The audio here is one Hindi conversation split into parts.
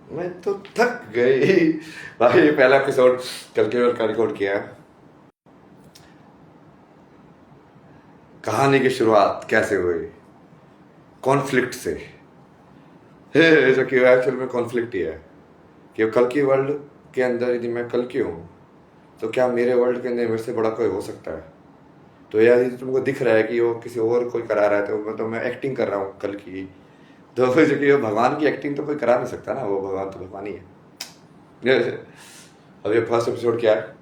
मैं तो थक गई भाई। पहला एपिसोड कल के का रिकॉर्ड किया है। कहानी की शुरुआत कैसे हुई? कॉन्फ्लिक्ट से। जो कि एक्चुअल में कॉन्फ्लिक्ट ही है कि कल की वर्ल्ड के अंदर यदि मैं कल की हूँ तो क्या मेरे वर्ल्ड के अंदर मेरे से बड़ा कोई हो सकता है? तो यार यदि तुमको दिख रहा है कि वो किसी और कोई करा रहा है तो मैं एक्टिंग कर रहा हूँ कल की। तो जो कि वो भगवान की एक्टिंग तो कोई करा नहीं सकता ना, वो भगवान तो भगवान ही है। अब ये फर्स्ट एपिसोड क्या है?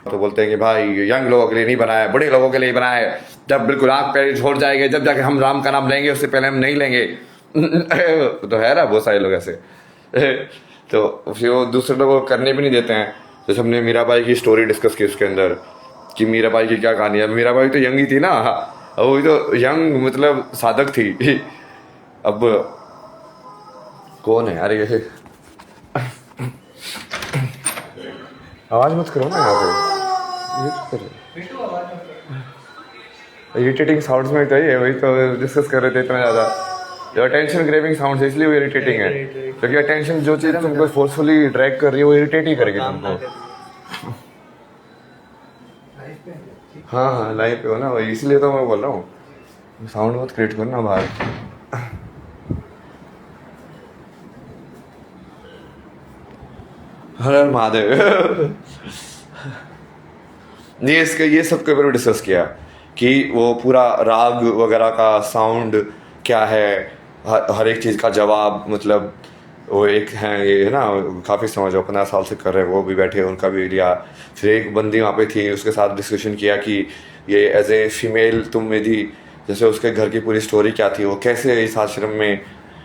तो बोलते हैं कि भाई यंग लोगों के लिए नहीं बना है, बड़े लोगों के लिए बना है। जब बिल्कुल आँख पे छोड़ जाएंगे जब जाके हम राम का नाम लेंगे, उससे पहले हम नहीं लेंगे। तो है ना बहुत सारे लोग ऐसे। तो फिर वो दूसरे लोगों को करने भी नहीं देते हैं। जैसे हमने मीराबाई की स्टोरी डिस्कस की उसके अंदर कि मीराबाई की क्या कहानी है। मीराबाई तो यंग ही थी ना, वो तो यंग मतलब साधक थी। अब कौन है यार ये? आवाज मत करो ना यहाँ पे, इरिटेटिंग साउंड्स में तो ही है, वही तो डिस्कस कर रहे थे इतना ज़्यादा। जो अटेंशन ग्रेविंग साउंड्स है इसलिए वो इरिटेटिंग है, क्योंकि अटेंशन जो चीज़ तुमको फोर्सफुली ड्रैग कर रही है वो इरिटेट ही करेगी तुमको। हाँ हाँ लाइव पे हो ना, वही इसलिए तो मैं बोल रहा हूँ साउंड बहुत क्रिएट करना बाहर। हर हर महादेव। ये सब के ऊपर भी डिस्कस किया कि वो पूरा राग वगैरह का साउंड क्या है, हर एक चीज़ का जवाब मतलब वो एक है ये है ना, काफ़ी समझ हो 15 साल से कर रहे हैं वो भी बैठे उनका भी लिया। फिर एक बंदी वहाँ पे थी उसके साथ डिस्कशन किया कि ये एज ए फीमेल तुम यदि जैसे उसके घर की पूरी स्टोरी क्या थी, वो कैसे इस आश्रम में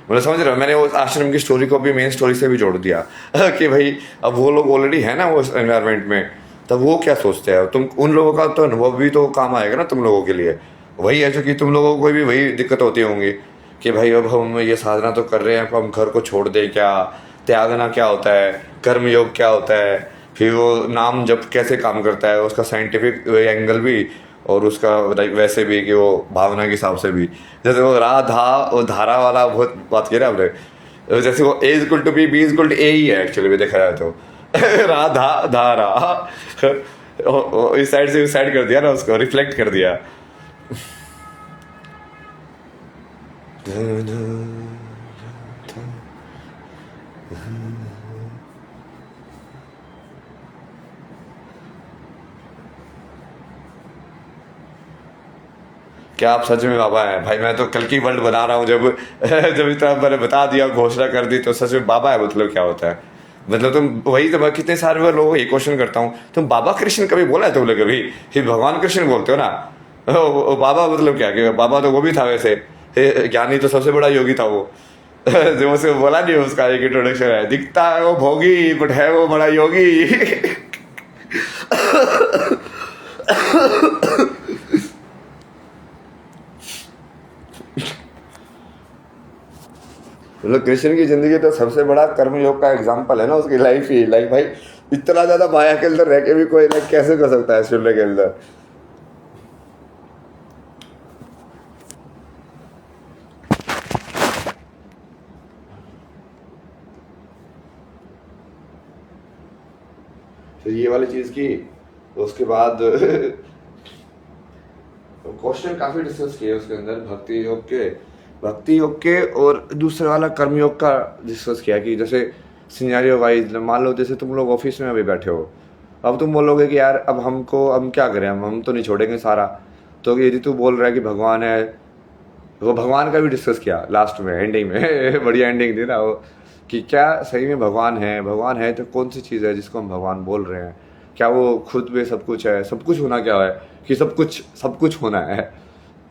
मतलब समझ रहे हो, मैंने उस आश्रम की स्टोरी को भी मेन स्टोरी से भी जोड़ दिया। कि भाई अब वो लोग ऑलरेडी है ना वो उस एनवायरनमेंट में, तब वो क्या सोचते हैं, तुम उन लोगों का तो अनुभव भी तो काम आएगा ना तुम लोगों के लिए। वही है जो कि तुम लोगों को भी वही दिक्कत होती होंगी कि भाई अब हम ये साधना तो कर रहे हैं, अब हम घर को छोड़ दें क्या, त्यागना क्या होता है, कर्म योग क्या होता है, फिर वो नाम जब कैसे काम करता है उसका साइंटिफिक एंगल भी, और उसका लाइक वैसे भी कि वो भावना के हिसाब से भी। जैसे वो राधा और धारा वाला बहुत बात की ना आपने, जैसे वो A equal to B equal to A ही है एक्चुअली में देखा जाए तो। राधा धारा इस साइड से उस साइड कर दिया ना, उसको रिफ्लेक्ट कर दिया। क्या आप सच में बाबा हैं? भाई मैं तो कल की वर्ल्ड बना रहा हूँ जब जब इतना मैंने बता दिया घोषणा कर दी तो सच में बाबा है मतलब क्या होता है? मतलब तुम वही तो मैं कितने सारे बार लोगों को ये क्वेश्चन करता हूँ, तुम बाबा कृष्ण कभी बोला है तुम लोग कभी? फिर भगवान कृष्ण बोलते हो ना। बाबा मतलब क्या कि बाबा तो वो भी था वैसे, ज्ञानी तो सबसे बड़ा योगी था वो। जो उसे बोला नहीं उसका एक इंट्रोडक्शन है, दिखता है वो भोगी बट है वो बड़ा योगी। मतलब कृष्ण की जिंदगी तो सबसे बड़ा कर्मयोग का एग्जाम्पल है ना, उसकी लाइफ ही लाइक भाई इतना ज्यादा माया के अंदर रह के भी कोई लाइक कैसे कर सकता है शून्य के अंदर। तो ये वाली चीज की, तो उसके बाद क्वेश्चन काफी डिस्कस किए उसके अंदर भक्ति योग के और दूसरे वाला कर्म योग का डिस्कस किया कि जैसे सिनेरियो वाइज मान लो जैसे तुम लोग ऑफिस में अभी बैठे हो, अब तुम बोलोगे कि यार अब हम क्या करें, हम तो नहीं छोड़ेंगे सारा। तो यदि तू बोल रहा है कि भगवान है, वो भगवान का भी डिस्कस किया लास्ट में एंडिंग में। बढ़िया एंडिंग थी ना वो, कि क्या सही में भगवान है तो कौन सी चीज़ है जिसको हम भगवान बोल रहे हैं? क्या वो खुद में सब कुछ है? सब कुछ होना क्या है कि सब कुछ होना है?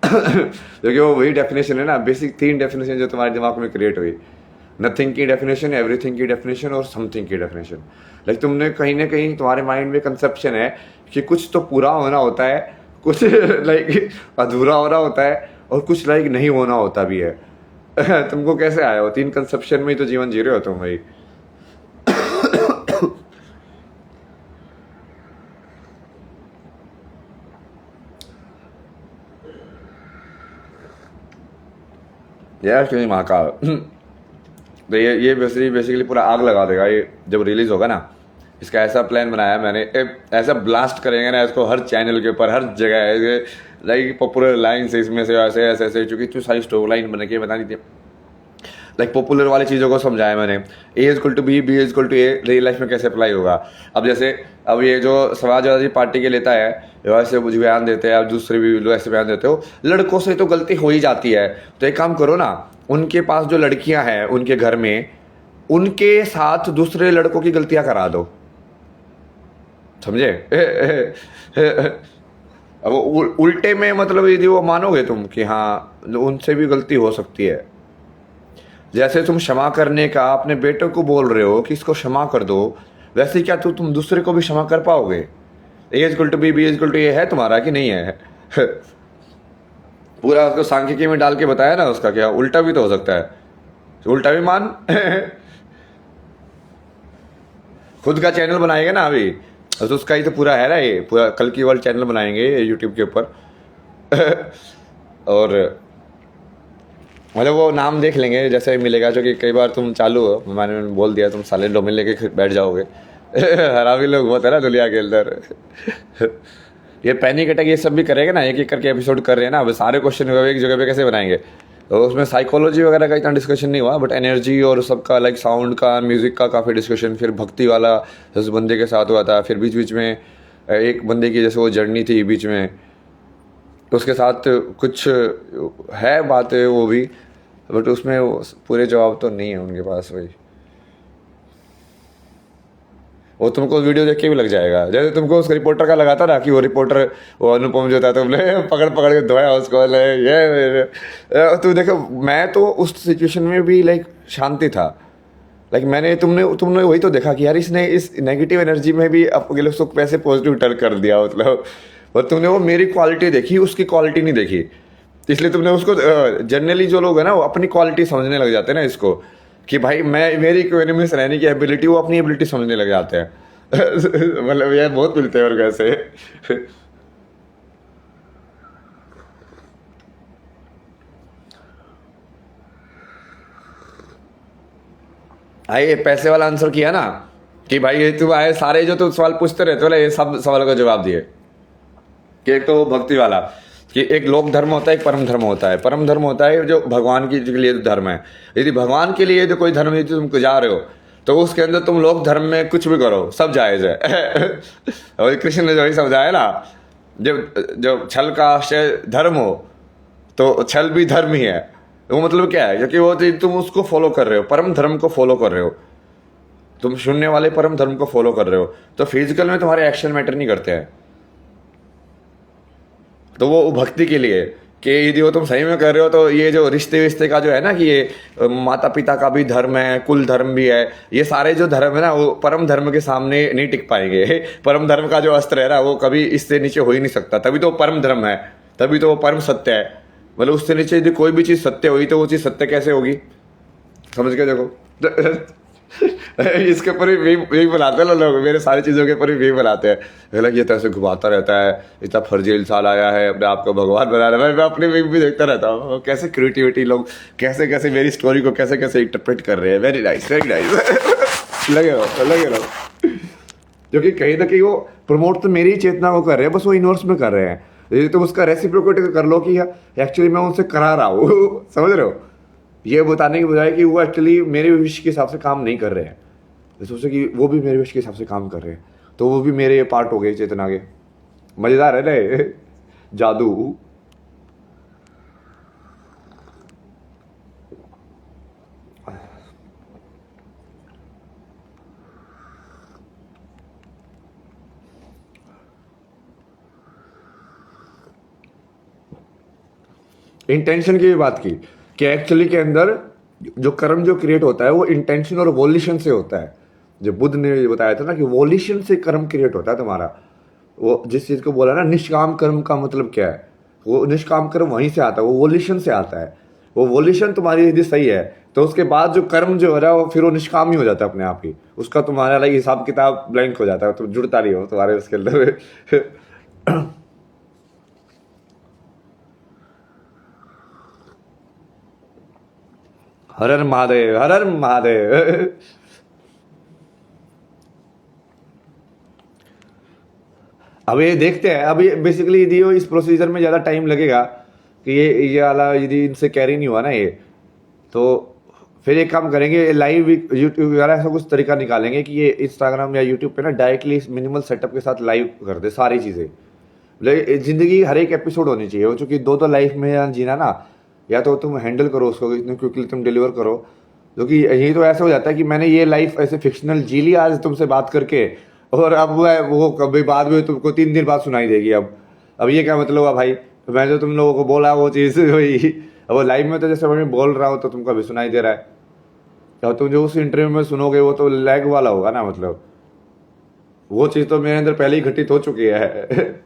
क्योंकि वो वही डेफिनेशन है ना, बेसिक 3 डेफिनेशन जो तुम्हारे दिमाग में क्रिएट हुई। नथिंग की डेफिनेशन, एवरीथिंग की डेफिनेशन और समथिंग की डेफिनेशन। लाइक तुमने कहीं ना कहीं तुम्हारे माइंड में कंसेप्शन है कि कुछ तो पूरा होना होता है, कुछ लाइक अधूरा होना होता है, और कुछ लाइक नहीं होना होता भी है। तुमको कैसे आया हो? 3 कंसेप्शन में ही तो जीवन जी रहे हो तुम भाई। यार क्यों नहीं महाकाल। तो ये बेसिकली पूरा आग लगा देगा ये जब रिलीज होगा ना। इसका ऐसा प्लान बनाया मैंने, ऐसा ब्लास्ट करेंगे ना इसको हर चैनल के ऊपर, हर जगह। लाइक पॉपुलर लाइन से इसमें से ऐसे ऐसे ऐसे, चूंकि इतनी सारी स्टोरी लाइन बना के बता दी थी। लाइक पॉपुलर वाली चीज़ों को समझाया मैंने। A is equal to B, B is equal to A real life में कैसे अप्लाई होगा। अब जैसे अब ये जो समाजवादी पार्टी के लेता है, वैसे मुझे बयान देते हैं, अब दूसरे भी लोग ऐसे बयान देते हो, लड़कों से तो गलती हो ही जाती है। तो एक काम करो ना, उनके पास जो लड़कियां हैं उनके घर में, उनके साथ दूसरे लड़कों की गलतियां करा दो, समझे। अब उल्टे में मतलब यदि वो मानोगे तुम कि हाँ उनसे भी गलती हो सकती है। जैसे तुम क्षमा करने का अपने बेटे को बोल रहे हो कि इसको क्षमा कर दो, वैसे क्या तुम दूसरे को भी क्षमा कर पाओगे? A is equal to B, B is equal to A है तुम्हारा कि नहीं है? पूरा उसको सांख्यिकी में डाल के बताया ना, उसका क्या उल्टा भी तो हो सकता है, उल्टा भी मान। खुद का चैनल बनाएगा ना अभी, तो उसका ही तो पूरा है ना, ये पूरा कल की वर्ल्ड चैनल बनाएंगे यूट्यूब के ऊपर। और मतलब वो नाम देख लेंगे जैसे मिलेगा, जो कि कई बार तुम चालू हो, मैंने बोल दिया तुम साले डोमेन लेके बैठ जाओगे। हरामी लोग बहुत है ना दुनिया के अंदर। ये पैनिक अटैक ये सब भी करेगा ना, एक एक करके एपिसोड कर रहे हैं ना, अब सारे क्वेश्चन एक जगह पे कैसे बनाएंगे। तो उसमें साइकोलॉजी वगैरह का इतना डिस्कशन नहीं हुआ, बट एनर्जी और सबका लाइक साउंड का, म्यूज़िक का काफ़ी डिस्कशन। फिर भक्ति वाला उस बंदे के साथ हुआ था, फिर बीच बीच में एक बंदे की जैसे वो जर्नी थी बीच में, तो उसके साथ कुछ है बातें वो भी, बट उसमें पूरे जवाब तो नहीं है उनके पास। वही वो तुमको वीडियो देख के भी लग जाएगा, जैसे तुमको उस रिपोर्टर का लगा था ना कि वो रिपोर्टर, वो अनुपम जो था, तुमने पकड़ पकड़ के धोया उसको, ये तो देखो मैं तो उस सिचुएशन में भी लाइक शांति था। लाइक मैंने तुमने वही तो देखा कि यार इसने इस नेगेटिव एनर्जी में भी आपके लिए उसको कैसे पॉजिटिव टर्न कर दिया, मतलब। और तुमने वो मेरी क्वालिटी देखी, उसकी क्वालिटी नहीं देखी, इसलिए तुमने उसको जनरली जो लोग है ना वो अपनी क्वालिटी समझने लग जाते हैं ना इसको, कि भाई मैं मेरी इक्वेनिमस रहने की एबिलिटी, वो अपनी एबिलिटी समझने लग जाते हैं। मतलब यार बहुत मिलते हैं और कैसे। आइए पैसे वाला आंसर किया ना, कि भाई ये तुम आए सारे जो तुम सवाल पूछते रहते हो ना, ये सब सवालों का जवाब दिए। कि एक तो वो भक्ति वाला, कि एक लोक धर्म होता है, एक परम धर्म होता है। परम धर्म होता है जो भगवान के लिए धर्म है। यदि भगवान के लिए जो कोई धर्म यदि तुम जा रहे हो, तो उसके अंदर तुम लोक धर्म में कुछ भी करो सब जायज है। और कृष्ण ने जो ही समझाया ना, जब जब छल का आश्रय धर्म हो, तो छल भी धर्म ही है। वो मतलब क्या है, क्योंकि वो तुम उसको फॉलो कर रहे हो, परम धर्म को फॉलो कर रहे हो, तुम शून्य वाले परम धर्म को फॉलो कर रहे हो, तो फिजिकल में तुम्हारे एक्शन मैटर नहीं करते हैं। तो वो भक्ति के लिए, कि यदि वो तुम सही में कर रहे हो, तो ये जो रिश्ते विश्ते का जो है ना, कि ये माता पिता का भी धर्म है, कुल धर्म भी है, ये सारे जो धर्म है ना, वो परम धर्म के सामने नहीं टिक पाएंगे। परम धर्म का जो अस्त्र है ना, वो कभी इससे नीचे हो ही नहीं सकता। तभी तो वो परम धर्म है, तभी तो वो परम सत्य है। मतलब उससे नीचे यदि कोई भी चीज़ सत्य हुई, तो वो चीज़ सत्य कैसे होगी? समझ के देखो। इसके ऊपर भी यही बनाते हैं लोग, मेरे सारी चीज़ों के ऊपर भी यही बनाते हैं। हालांकि ये तो ऐसे घुमाता रहता है, इतना फर्जी इंसान आया है अपने आप को भगवान बना रहा है। मैं अपनी मीम भी देखता रहता हूँ, कैसे क्रिएटिविटी लोग कैसे कैसे मेरी स्टोरी को कैसे कैसे इंटरप्रेट कर रहे हैं। Very nice, very nice. लगे रहो। जो कि कहीं ना कहीं वो प्रमोट तो मेरी चेतना को कर रहे हैं, बस वो इनवर्स में कर रहे हैं। यदि तुम उसका रेसिप्रोकेट कर लो कि एक्चुअली मैं उनसे करा रहा हूँ। समझ रहे हो? ये बताने की बजाय कि वो एक्चुअली मेरे विश के हिसाब से काम नहीं कर रहे हैं, सोचे कि वो भी मेरे विश के हिसाब से काम कर रहे हैं, तो वो भी मेरे पार्ट हो गए चेतना के। मजेदार है ना जादू। इंटेंशन की भी बात की कि एक्चुअली के अंदर जो कर्म जो क्रिएट होता है वो इंटेंशन और वोल्यूशन से होता है। जो बुद्ध ने ये बताया था ना कि वोल्यूशन से कर्म क्रिएट होता है तुम्हारा। वो जिस चीज को बोला ना निष्काम कर्म का मतलब क्या है, वो निष्काम कर्म वहीं से आता है, वो वोल्यूशन से आता है। वो वोल्यूशन तुम्हारी यदि सही है तो उसके बाद जो कर्म जो हो रहा है वो फिर वो निष्काम ही हो जाता है अपने आप ही। उसका तुम्हारा लाइक हिसाब किताब ब्लैंक हो जाता है, तुम जुड़ता नहीं हो तुम्हारे उसके अंदर। हर हर महादेव, हर हर महादेव। अब ये देखते हैं, अब ये बेसिकली यदि वो इस प्रोसीजर में ज़्यादा टाइम लगेगा कि ये वाला यदि इनसे कैरी नहीं हुआ ना ये, तो फिर एक काम करेंगे, लाइव यूट्यूब वगैरह ऐसा कुछ तरीका निकालेंगे कि ये इंस्टाग्राम या यूट्यूब पे ना डायरेक्टली मिनिमल सेटअप के साथ लाइव कर दे सारी चीज़ें। जिंदगी हर एक एपिसोड होनी चाहिए वो, चूंकि दो तो लाइफ में जीना ना, या तो तुम हैंडल करो उसको इतने क्विकली तुम डिलीवर करो। क्योंकि यही तो ऐसा हो जाता है कि मैंने ये लाइफ ऐसे फिक्शनल जी ली आज तुमसे बात करके, और अब वो कभी बाद में तुमको 3 दिन बाद सुनाई देगी। अब ये क्या मतलब है भाई, मैं जो तुम लोगों को बोला वो चीज़ वही, अब वो लाइव में तो जैसे मैं बोल रहा हूँ तो तुमको अभी सुनाई दे रहा है। तो तुम जो उस इंटरव्यू में सुनोगे वो तो लैग वाला होगा ना, मतलब वो चीज़ तो मेरे अंदर पहले ही घटित हो चुकी है।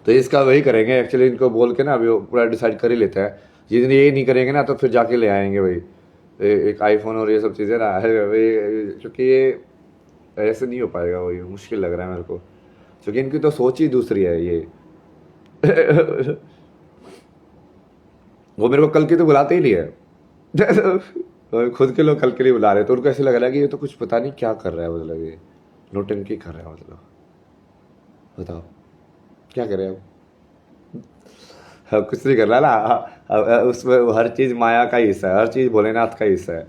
तो इसका वही करेंगे एक्चुअली, इनको बोल के ना अभी वो पूरा डिसाइड कर ही लेते हैं। जिस दिन ये नहीं करेंगे ना तो फिर जाके ले आएंगे भाई एक आईफोन और ये सब चीज़ें ना है भाई, क्योंकि ये ऐसे नहीं हो पाएगा, वही मुश्किल लग रहा है मेरे को, क्योंकि इनकी तो सोच ही दूसरी है ये। वो मेरे को कल की तो बुलाते ही नहीं है। तो खुद के लोग कल के लिए बुला रहे तो उनको ऐसे लग रहा है कि ये तो कुछ पता नहीं क्या कर रहा है, मतलब ये नोटंकी कर रहा है, मतलब बताओ क्या कर रहे हैं। अब कुछ नहीं कर रहा ना। उसमें हर चीज़ माया का ही हिस्सा है, हर चीज़ भोलेनाथ का हिस्सा है,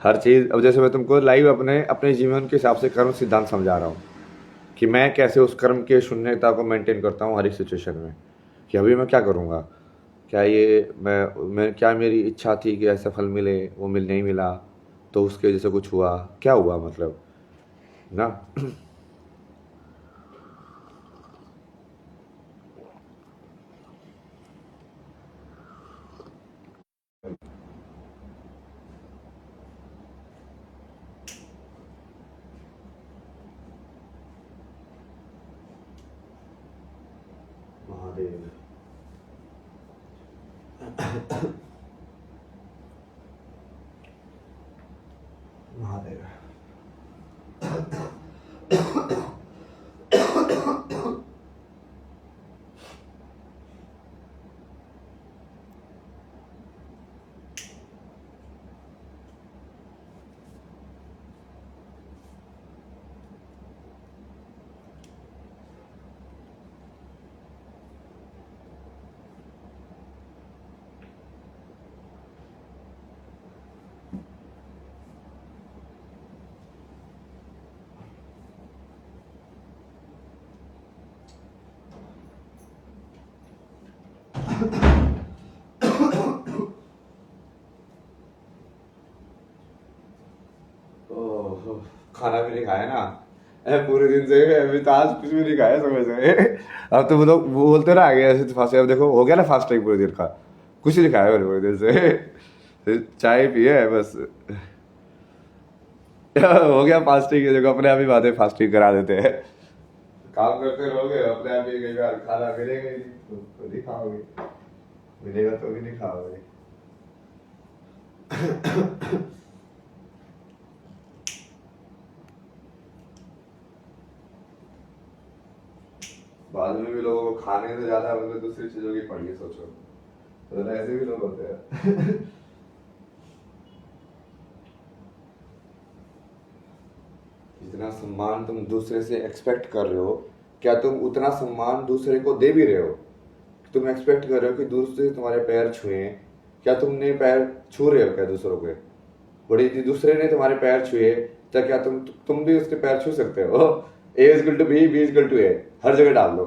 हर चीज़। अब जैसे मैं तुमको लाइव अपने अपने जीवन के हिसाब से कर्म सिद्धांत समझा रहा हूँ कि मैं कैसे उस कर्म के शून्यता को मेंटेन करता हूँ हर एक सिचुएशन में, कि अभी मैं क्या करूँगा, क्या ये मैं क्या मेरी इच्छा थी कि ऐसा फल मिले, वो नहीं मिला, तो उसके वजह से कुछ हुआ, क्या हुआ मतलब ना। महादेव, महादेव। ओह, खाना भी नहीं खाया ना पूरे दिन से, अभी तो आज कुछ भी नहीं खाया सुबह से। अब तो वो लोग वो बोलते ना आगे ऐसे तो फास्ट, अब देखो हो गया ना फास्टिंग पूरे दिन का, कुछ नहीं खाया मैंने पूरे दिन से। सिर्फ चाय पिए है बस। हो गया फास्टिंग, देखो अपने आप ही बातें फास्टिंग करा देते हैं। काम करते रहोगे अपने आप ही, कई बार खाना मिलेगा ही नहीं तो नहीं खाओगे, मिलेगा तो भी नहीं खाओगे। बाद में भी लोगों को खाने से ज्यादा मतलब दूसरी चीजों की पड़ी है, सोचो तो ऐसे भी लोग होते हैं। जितना सम्मान तुम दूसरे से एक्सपेक्ट कर रहे हो, क्या तुम उतना सम्मान दूसरे को दे भी रहे हो? तुम एक्सपेक्ट कर रहे हो कि दूसरे तुम्हारे पैर छुए, क्या तुमने पैर छू रहे हो क्या दूसरों के? बड़ी यदि दूसरे ने तुम्हारे पैर छुए तो क्या तुम भी उसके पैर छू सकते हो? A is equal to B is equal to A, हर जगह डाल दो।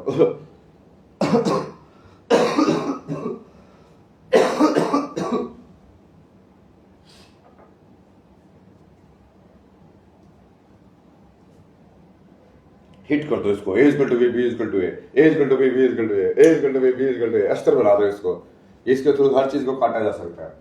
हिट कर दो इसको, A is equal to B equal to A, A is equal to B equal to A, A is equal to B equal to A, अस्तर बना दो इसको। इसके थ्रू हर चीज को काटा जा सकता है।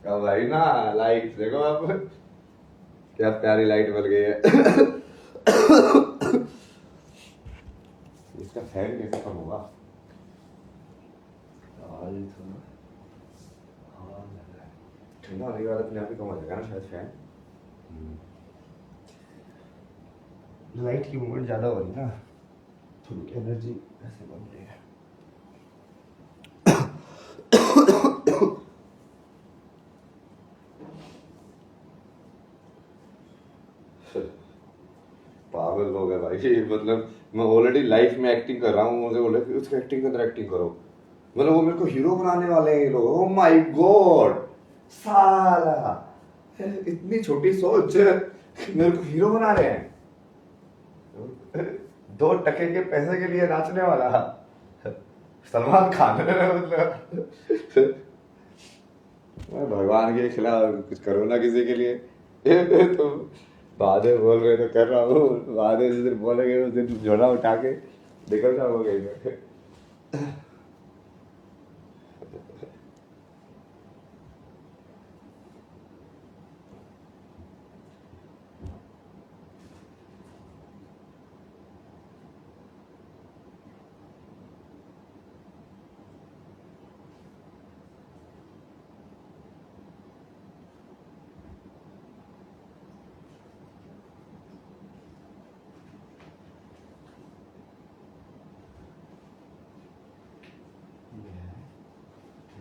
अब भाई ना लाइट देखो आप, क्या प्यारी लाइट बन गई है। इसका फैन कैसे कम होगा? ठंडा होने के बाद अपने आप ही कम हो जाएगा ना शायद फैन। लाइट की मूवमेंट ज्यादा हो रही है ना, थोड़ी एनर्जी ऐसे बन रही है। पागल लोग है भाई, मतलब मैं ऑलरेडी लाइफ में एक्टिंग कर रहा हूँ, मुझे बोले कि उसकी एक्टिंग के अंदर एक्टिंग करो, मतलब वो मेरे को हीरो बनाने वाले हैं ये लोग। ओह माय गॉड, साला इतनी छोटी सोच, मेरे को हीरो बना रहे हैं। 2 टके के पैसे के लिए नाचने वाला सलमान खान, मतलब मैं भगवान के खिलाफ कुछ करो ना किसी के लिए। तो बाद में बोल रहे तो कर रहा हूँ, बाद में जिस दिन बोलेंगे उस दिन झोला उठा के निकल जाऊंगा कहीं पे।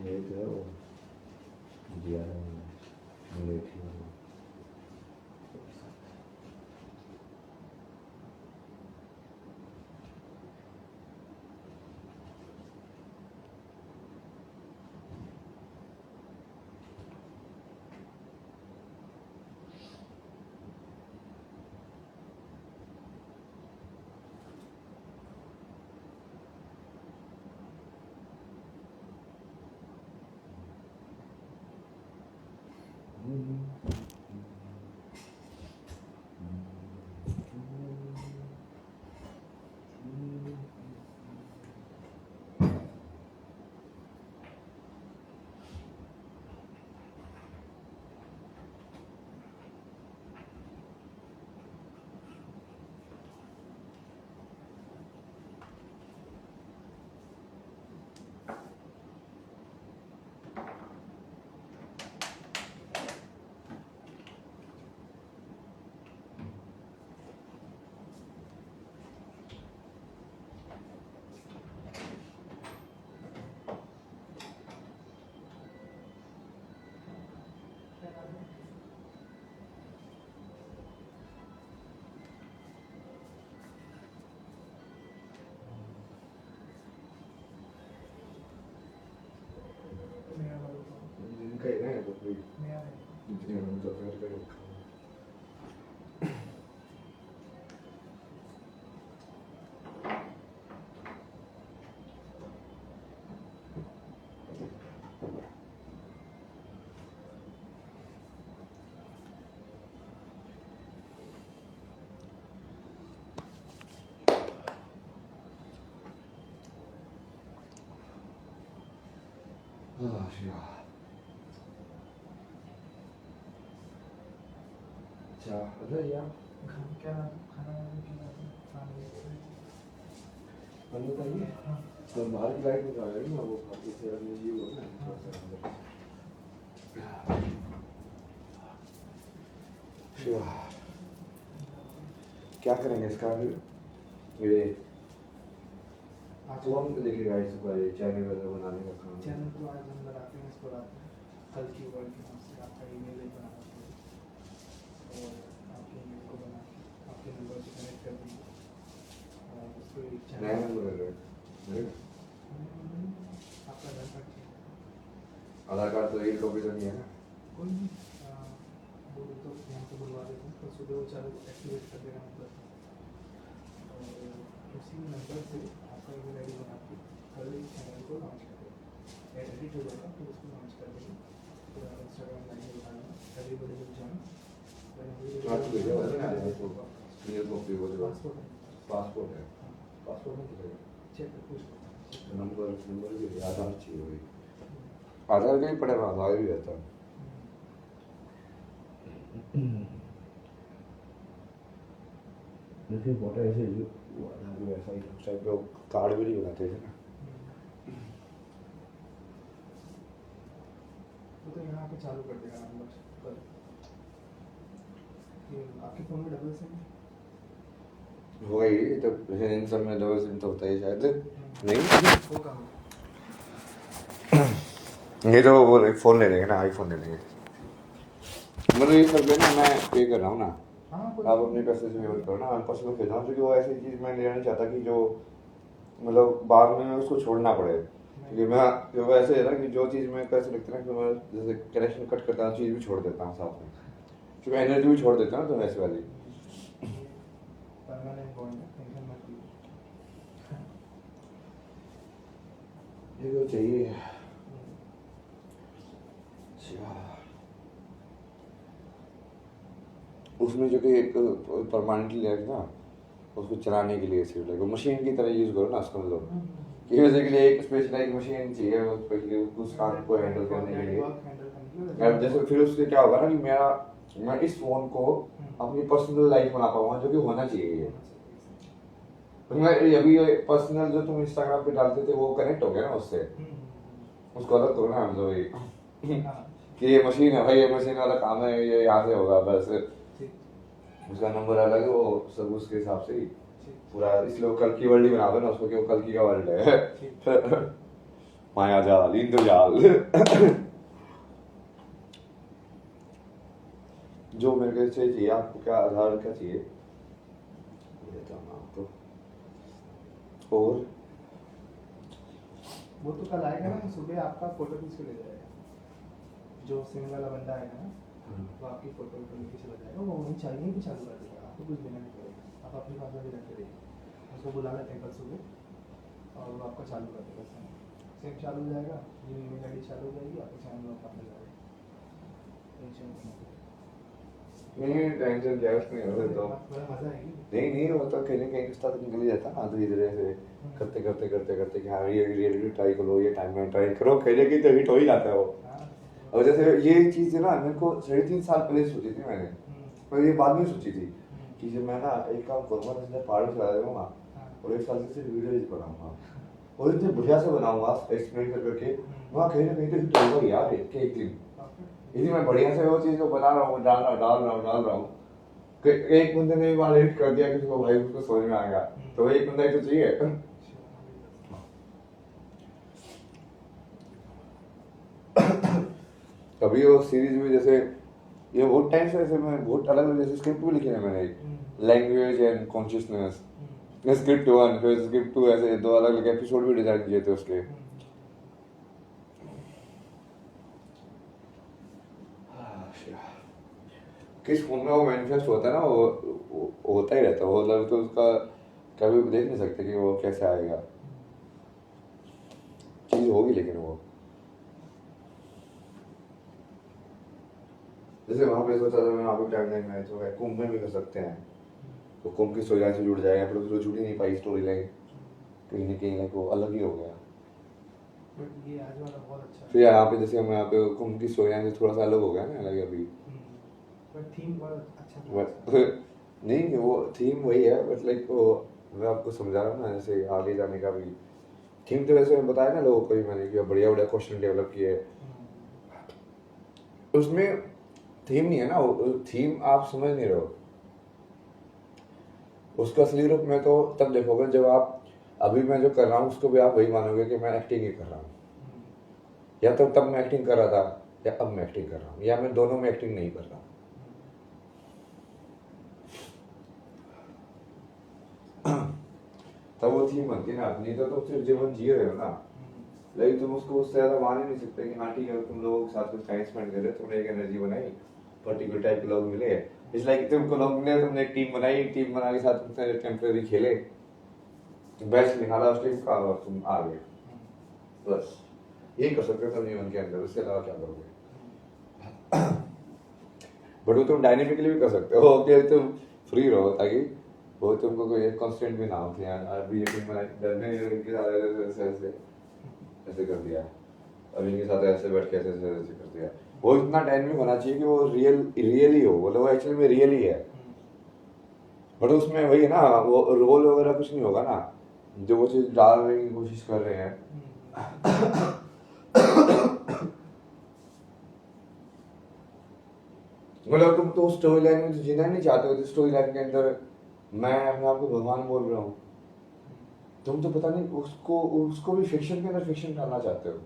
ये तो दिया Kayak na ito, please. Hindi niya naman ito, pero kayo. Ah, siya. अच्छा अरे यार क्या खाना बताइए। तो बाहर की लाइट में जाएगा ना वो काफी से ये होगा ना। क्या करेंगे इसका फिर? ये आज हम देखेगा इसको चैनल वगैरह बनाने का काम। चैनल तो आज हम बनाते हैं, इसको बनाते हैं कल की वर्ड के नाम से आपका ईमेल बना देंगे और आपके ईमेल को बना के आपके नंबर से कनेक्ट कर देंगे और उसको एक चैनल नया नंबर है आपका आधार कार्ड चाहिए। आधार कार्ड तो एक कॉपी तो नहीं है ना? कोई नहीं बोले तो यहाँ से बुलवा देते हैं, तो सुबह वो चालू एक्टिवेट कर देगा नंबर, और उसी नंबर से आपका ईमेल आईडी बना के कल एक चैनल को लॉन्च कर देगा, एडिट हो जाएगा फिर उसको लॉन्च कर देंगे, फिर आप इंस्टाग्राम लाइन में उठाना, एवरीबॉडी विल जॉइन, पासपोर्ट है, पासपोर्ट में किधर है? चेक पूछ लो। नंबर भी आधार चाहिए वही, आधार का ही पड़ेगा, आधार भी रहता है। देखिए फोटो ऐसे जो वो आधार भी वैसा ही उस टाइप पे कार्ड भी नहीं बनाते थे ना। वो तो यहाँ पे चालू कर देगा नंबर कल। ये आपके फ़ोन में डबल सिम है? होगा ही तो, इन सब में डबल सिम तो होता ही शायद नहीं। होगा। ये तो वो फोन ले लेंगे ना, आईफोन ले लेंगे। मतलब ये सब लेना मैं पे कर रहा हूँ ना, आप अपने पैसे से पेमेंट करो ना, मैं पर्सनल भेज रहा हूँ, क्योंकि वो ऐसी चीज़ मैं लेना नहीं चाहता कि जो मतलब बाद में उसको छोड़ना पड़े, क्योंकि मैं क्योंकि ऐसे है ना कि जो चीज़ मैं कैसे लगता है ना कि मैं जैसे कनेक्शन कट करता हूँ, चीज़ भी छोड़ देता हूँ साथ में, क्योंकि एनर्जी भी छोड़ देता हूँ तो वैसे वाली। परमानेंट बॉन्ड है, टेंशन मत लीजिए। ये तो चाहिए। उसमें जो कि एक परमानेंटली लैग ना, उसको चलाने के लिए सिर्फ लगे मशीन की तरह यूज़ करो ना उसको, मतलब कि वैसे के लिए एक स्पेशलाइज मशीन चाहिए वो स्पेशली उस काम को हैंडल करने के लिए। अब जैसे फिर उससे क्या होगा ना कि मैं इस फ़ोन को अपनी पर्सनल लाइफ बना पाऊंगा, जो कि होना चाहिए ये। मैं अभी पर्सनल जो तुम इंस्टाग्राम पे डालते थे वो कनेक्ट हो गया ना उससे, उसको अलग करो ना, मतलब ये कि ये मशीन है भाई, ये मशीन वाला काम है, ये यहाँ से होगा बस, उसका नंबर अलग है, वो सब उसके हिसाब से ही पूरा, इसलिए वो कल की वर्ल्ड ही बना दो ना उसको कि वो कल की का वर्ल्ड है। माया जाल, इंद्रजाल। जो मेरे को चाहिए, आपको क्या आधार क्या चाहिए देता हूँ आपको, और वो तो कल आएगा ना, सुबह आपका फोटो खींच के ले जाएगा, जो सिम वाला बंदा आएगा ना, वो आपकी फोटो लेके चला जाएगा, वो वहीं चाहिए भी चालू कर देगा, आपको कुछ देना नहीं पड़ेगा, आप अपनी पासवर्ड भी रख के देखिए, उसको बुला लेते हैं कल सुबह, और वो आपका चालू कर देगा सिम चालू हो जाएगा, ये ईमेल आईडी चालू हो जाएगी, आपका चैनल आपका मिल जाएगा, टेंशन नहीं टेंशन क्या उसमें हो तो बड़ा मजा आएगी। नहीं वो तो कहीं ना कहीं रिश्ता तो निकल ही जाता है ना, धीरे धीरे से करते करते करते करते कि हाँ ये रियलिटी ट्राई करो, ये टाइम में ट्राई करो, कहीं ना कहीं तो हिट हो ही जाता है वो। और जैसे ये चीज़ ना मेरे को 3.5 साल पहले सोची थी मैंने, पर ये बात नहीं सोची थी कि जब मैं ना एक काम करूँगा, जैसे पहाड़ चला जाऊँगा और 1 साल से सिर्फ वीडियोज बनाऊँगा और इतने बढ़िया से बनाऊँगा एक्सप्लेन कर करके, वहाँ कहीं ना कहीं तो हिट होगा यार एक दिन। यदि मैं बढ़िया से वो चीज़ को बना रहा हूँ, डाल रहा हूँ, एक बंदे ने वहाँ हिट कर दिया कि भाई उसको समझ में आ गया, तो एक बंदा ही तो चाहिए। कभी वो सीरीज में जैसे ये बहुत टाइम से ऐसे मैं बहुत अलग अलग जैसे स्क्रिप्ट भी लिखी है मैंने, लैंग्वेज एंड कॉन्शियसनेस, स्क्रिप्ट 1 फिर स्क्रिप्ट 2, ऐसे 2 अलग अलग एपिसोड भी डिजाइन किए थे उसके। किस फोन में वो मैनिफेस्ट होता है ना, वो होता ही रहता है वो, मतलब तो उसका कभी भी देख नहीं सकते कि वो कैसे आएगा, चीज होगी लेकिन वो जैसे वहाँ पे सोचा था मैं, वहाँ पे टाइमलाइन में तो कुंभ में भी कर सकते हैं, तो कुंभ की स्टोरी लाइन से जुड़ जाएगा, फिर उसको जुड़ ही नहीं पाई स्टोरी लाइन, कहीं ना कहीं वो अलग ही हो गया। ये आज वाला बहुत अच्छा है। फिर यहाँ पे जैसे हम यहाँ पे कुंभ की स्टोरी लाइन से थोड़ा सा अलग हो गया ना, अलग अभी बट थीम बहुत अच्छा था। नहीं वो थीम वही है, बट लाइक वो मैं आपको समझा रहा हूँ ना, जैसे आगे जाने का भी थीम तो वैसे बताया ना लोगों को भी मैंने कि बढ़िया बढ़िया क्वेश्चन डेवलप किए, उसमें थीम नहीं है ना, थीम आप समझ नहीं रहे हो, उसका असली रूप में तो तब देखोगे जब आप अभी मैं जो कर रहा हूँ उसको भी आप वही मानोगे कि मैं एक्टिंग ही कर रहा हूँ, या तो तब मैं एक्टिंग कर रहा था या अब मैं एक्टिंग कर रहा हूँ, या मैं दोनों में एक्टिंग नहीं कर रहा हूँ। तब वो थीम बनती ना अपनी, तो तुम सिर्फ जीवन जी रहे हो ना, लेकिन तुम उसको उससे ज्यादा मान ही नहीं सकते कि हाँ ठीक है तुम लोगों के साथ कुछ टाइम स्पेंड कर रहे हो, तुमने एक एनर्जी बनाई पर्टिकुलर टाइप के लोग मिले। इट्स लाइक तुमको लोग ने तुमने एक टीम बनाई, टीम बना के साथ तुमने टेम्परेरी खेले, बेस्ट निकाला उस टीम का और तुम आ गए, बस यही कर सकते हो तुम जीवन के अंदर, उसके अलावा क्या करोगे? बट वो तुम डायनेमिकली भी कर सकते हो कि तुम फ्री रहो, ताकि वो तुमको कोई कांस्टेंट भी ना हो कि यार अभी ये टीम बनाई, डरने इनके साथ ऐसे कर दिया, अब इनके साथ ऐसे बैठ के ऐसे कर दिया। वो इतना डायनेमिक होना चाहिए कि वो रियल ही हो, मतलब वो एक्चुअली में रियल ही है। बट उसमें वही है ना, वो रोल वगैरह कुछ नहीं होगा ना, जो वो चीज डालने की कोशिश कर रहे हैं। मतलब तुम तो स्टोरी लाइन में तो जीना नहीं चाहते हो, तो स्टोरी लाइन के अंदर मैं अपने आप को भगवान बोल रहा हूँ, तुम तो पता नहीं उसको भी फिक्शन के अंदर फिक्शन करना चाहते हो,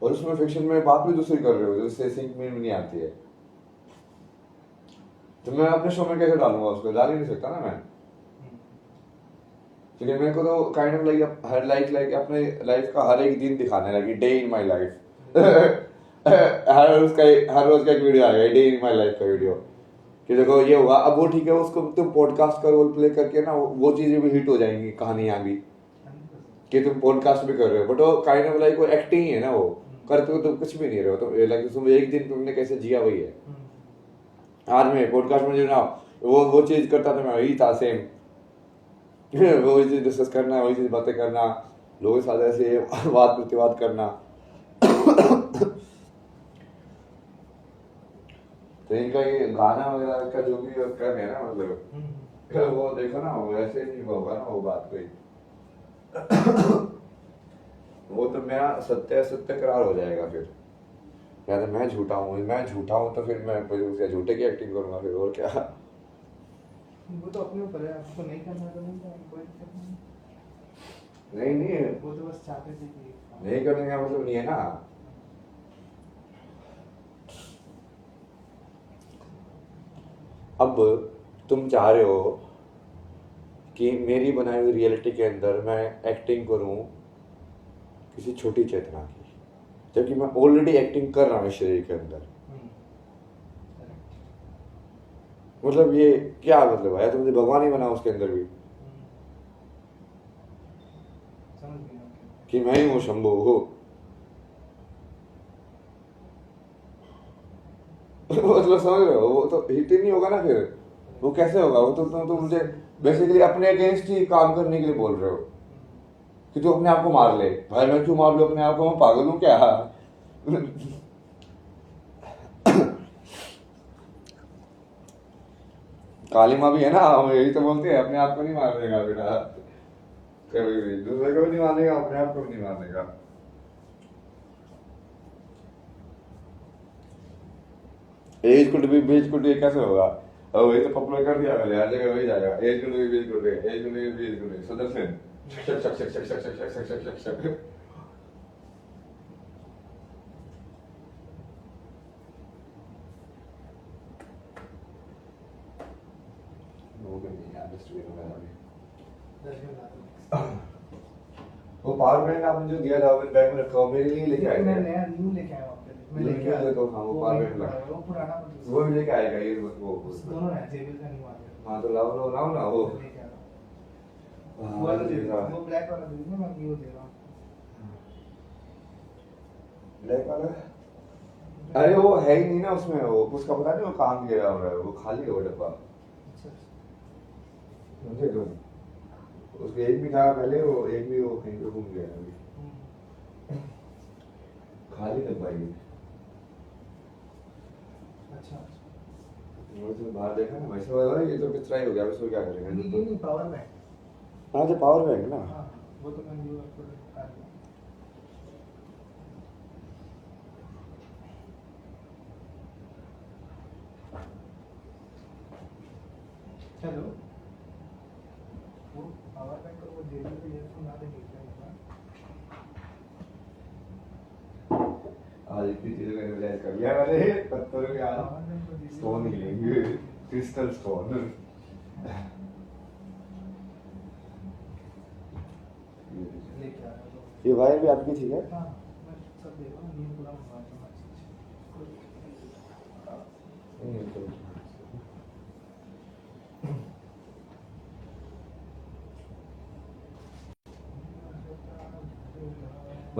और उसमें फिक्शन में बात भी दूसरी कर रहे हो, जिससे सिंक में नहीं आती है। तो मैं अपने शो में कैसे डालूंगा उसको? डाल ही नहीं सकता ना मैं, क्योंकि मेरे को तो kind of like her like अपने लाइफ का हर एक दिन दिखाने लगी, डे इन माय लाइफ। हर रोज का एक वीडियो आ गया, डे इन माय लाइफ का वीडियो, कि देखो ये हुआ। अब वो ठीक है, उसको तुम पॉडकास्ट का रोल प्ले करके ना वो चीजें भी हिट हो जाएंगी, कहानियां भी, कि तुम पॉडकास्ट भी कर रहे हो, बट वो काइंड ऑफ लाइक वो एक्टिंग ही है ना, वो करते हो तुम कुछ भी नहीं रहे हो, तो लाइक तुम एक दिन तुमने कैसे जिया वही है। आज मैं पॉडकास्ट में जो ना वो चीज करता था, मैं वही था सेम। वही चीज डिस्कस करना, वही चीज बातें करना, लोगों के साथ ऐसे वाद प्रतिवाद करना। तो इनका ये गाना वगैरह का जो भी कर रहे हैं ना, मतलब वो देखो ना, वो ऐसे नहीं होगा ना वो बात कोई। वो तो मेरा सत्य करार हो जाएगा फिर, या तो मैं झूठा हूँ तो फिर मैं फिर झूठे की एक्टिंग करूंगा फिर, और क्या। वो तो अपने ऊपर है, आपको नहीं करना तो नहीं करना, कोई दिक्कत नहीं नहीं। वो तो बस चाहते थे कि नहीं करने का मतलब नहीं है ना। अब तुम चाह रहे हो कि मेरी बनाई हुई रियलिटी के अंदर मैं एक्टिंग करूं किसी छोटी चेतना की, जबकि मैं ऑलरेडी एक्टिंग कर रहा हूं शरीर के अंदर। मतलब ये क्या मतलब है? तुमने भगवान ही बना उसके अंदर भी, कि मैं ही हूँ शंभू हो। मतलब समझ रहे हो? वो तो हिट ही नहीं होगा ना फिर, वो कैसे होगा? वो तो मुझे बेसिकली अपने अगेंस्ट ही काम करने के लिए बोल रहे हो, कि तू अपने आप को मार ले। भाई मैं क्यों मार लूं अपने आप को? मैं पागल हूं क्या? काली माँ भी है ना, हम यही तो बोलते हैं, अपने आप को नहीं मारने का बेटा, कभी भी दूसरे को भी नहीं मारने का, अपने आप को भी नहीं मारने का। एज कुड बी बीज कुड ये कैसे होगा? अब वही तो पॉपुलर कर दिया मैंने, हर जगह वही जाएगा, एज कुड बी बीज कुड बी, एज कुड बी बीज कुड बी, सुदर्शन शक शक शक शक शक शक शक शक शक शक। वो भी नहीं यार, डस्टबिन में अभी वो पावर बैंक आपने जो दिया था, वो बैग में रखा, मेरे लिए लेके आए थे। मैं नया न्यू लेके आया हूं आपके लिए, मैं लेके आया तो हाँ, वो पावर बैंक ला, वो पुराना वो भी लेके आएगा ये वो दोनों है, जेबीएल का न्यू आ गया। हाँ तो लाओ ना वो लेके आ रहा हूं। वो वाला दे रहा, वो ब्लैक वाला दे दीजिए, मैं न्यू दे रहा हूं। ब्लैक वाला। अरे वो है ही नहीं ना उसमें, वो उसका पता नहीं वो काम गया हो रहा है, वो खाली है वो डब्बा। समझे तुम? उसके एक भी था पहले, वो एक भी वो कहीं पे घूम गया अभी, खाली डब्बा ही। अच्छा वो तो बाहर देखा ना वैसे वाला, ये तो कितना ही हो गया, इसको क्या करेंगे? नहीं पावर बैंक। हाँ तो पावर बैंक ना, हाँ वो तो मैं न्यू आपको दिखा रहा हूं। हेलो, वो पावर बैंक और वो जेबीएल का ईयरफोन ना देंगे क्या इस बार? आज इतनी चीजें मैंने रियलाइज कर लिया मैंने, पत्थर के आज पावर बैंक को दीजिए। स्टोन ही लेंगे, क्रिस्टल स्टोन। लेके आ रहा हूं। ये वायर भी आपकी थी क्या? हाँ मैं सब दे रहा हूँ, न्यू पूरा मंगवा दूंगा।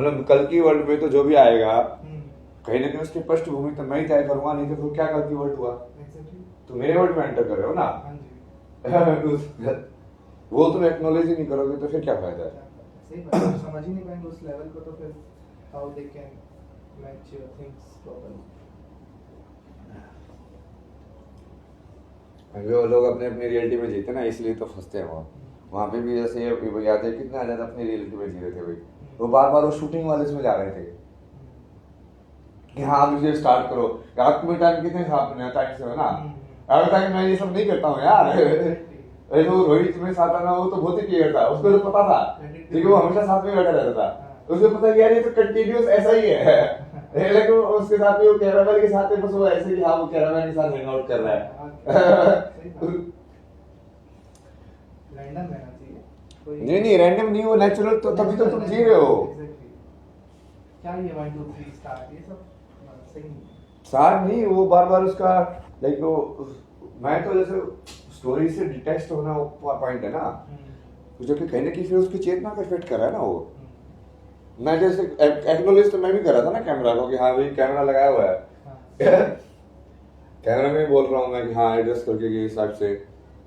मतलब कल की वर्ल्ड में तो जो भी आएगा हम्म, कहीं ना कहीं उसकी पृष्ठभूमि तो मैं ही तय करूंगा, नहीं तो फिर क्या कल की वर्ल्ड हुआ? exactly, तो मेरे वर्ल्ड में एंटर कर रहे हो ना। हाँ जी, वो तुम एक्नॉलेज ही नहीं करोगे तो फिर क्या फायदा है? क्या करते हैं? सही बात है, समझ ही नहीं पाएंगे उस लेवल को, तो फिर how they can match your things properly. अभी वो लोग अपने अपनी रियलिटी में जीते ना, इसलिए तो फंसते हैं वहाँ पे भी जैसे ये याद है कितना ज्यादा अपनी रियलिटी में जी रहे थे भाई। वो बार बार वो शूटिंग वाले इसमें जा रहे थे कि हाँ आप इसे स्टार्ट करो, आपको भी टाइम कितने हिसाब में टाइम से है ना। अगर टाइम मैं ये सब नहीं करता हूँ यार। अरे जो रोहित में साथ आना वो तो बहुत ही क्लियर था, उसको तो पता था क्योंकि वो हमेशा साथ में बैठा रहता था। उसको पता कि यार ये तो कंटिन्यूस ऐसा ही है। लेकिन उसके साथ भी वो कैमरामैन के साथ में बस वो ऐसे ही हाँ वो कैमरामैन के साथ हैंग आउट कर रहा है। रैंडम रहना चाहिए कोई, नहीं नहीं रैंडम नहीं, वो नेचुरल तो तभी तो तुम जी रहे हो। Exactly. क्या ये 1 2 3 स्टार्ट ये सब सही नहीं है। सार नहीं, वो बार बार उसका लाइक वो मैं तो जैसे स्टोरी से डिटेस्ट होना पॉइंट है ना, जो कि कहीं ना कहीं फिर उसकी चेतना को इफेक्ट कर रहा है ना वो। मैं जैसे एक्नॉलेज तो मैं भी कर रहा था ना कैमरा को कि हाँ भाई कैमरा लगाया हुआ है। कैमरा में बोल रहा हूँ मैं कि हाँ एडजस्ट करके के हिसाब से,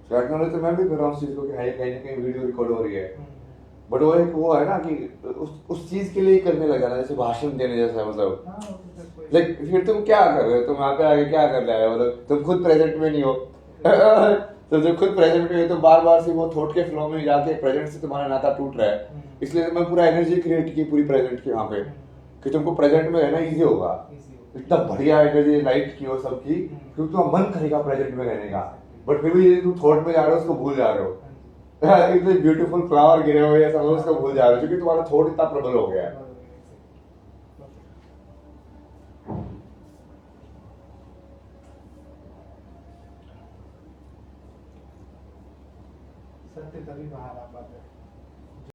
तो एक्नॉलेज तो मैं भी कर रहा हूँ उस चीज को कि हाँ ये कहीं ना कहीं वीडियो रिकॉर्ड हो रही है। बट वो एक वो है ना कि उस चीज के लिए ही करने लगा ना, जैसे भाषण देने जैसा, मतलब लाइक फिर तुम क्या कर रहे हो, तुम यहाँ पे आगे क्या कर रहे हो, मतलब तुम खुद प्रेजेंट में नहीं हो। तो जब खुद प्रेजेंट में हो तो बार बार से वो थॉट के फ्लो में जाके प्रेजेंट से तुम्हारा नाता टूट रहा है। इसलिए मैं पूरा एनर्जी क्रिएट की पूरी प्रेजेंट की वहाँ पे कि तुमको प्रेजेंट में रहना इजी होगा। इतना बढ़िया एनर्जी लाइट की वो सब की क्योंकि तुम्हारा मन करेगा प्रेजेंट में रहने का, बट फिर भी तुम थॉट में जा रहे हो उसको भूल जा रहे हो। इतने ब्यूटीफुल फ्लावर गिरे हुए सब उसको भूल जा रहे हो क्योंकि तुम्हारा थॉट इतना प्रबल हो गया है। सत्य तभी बाहर आ पाता है।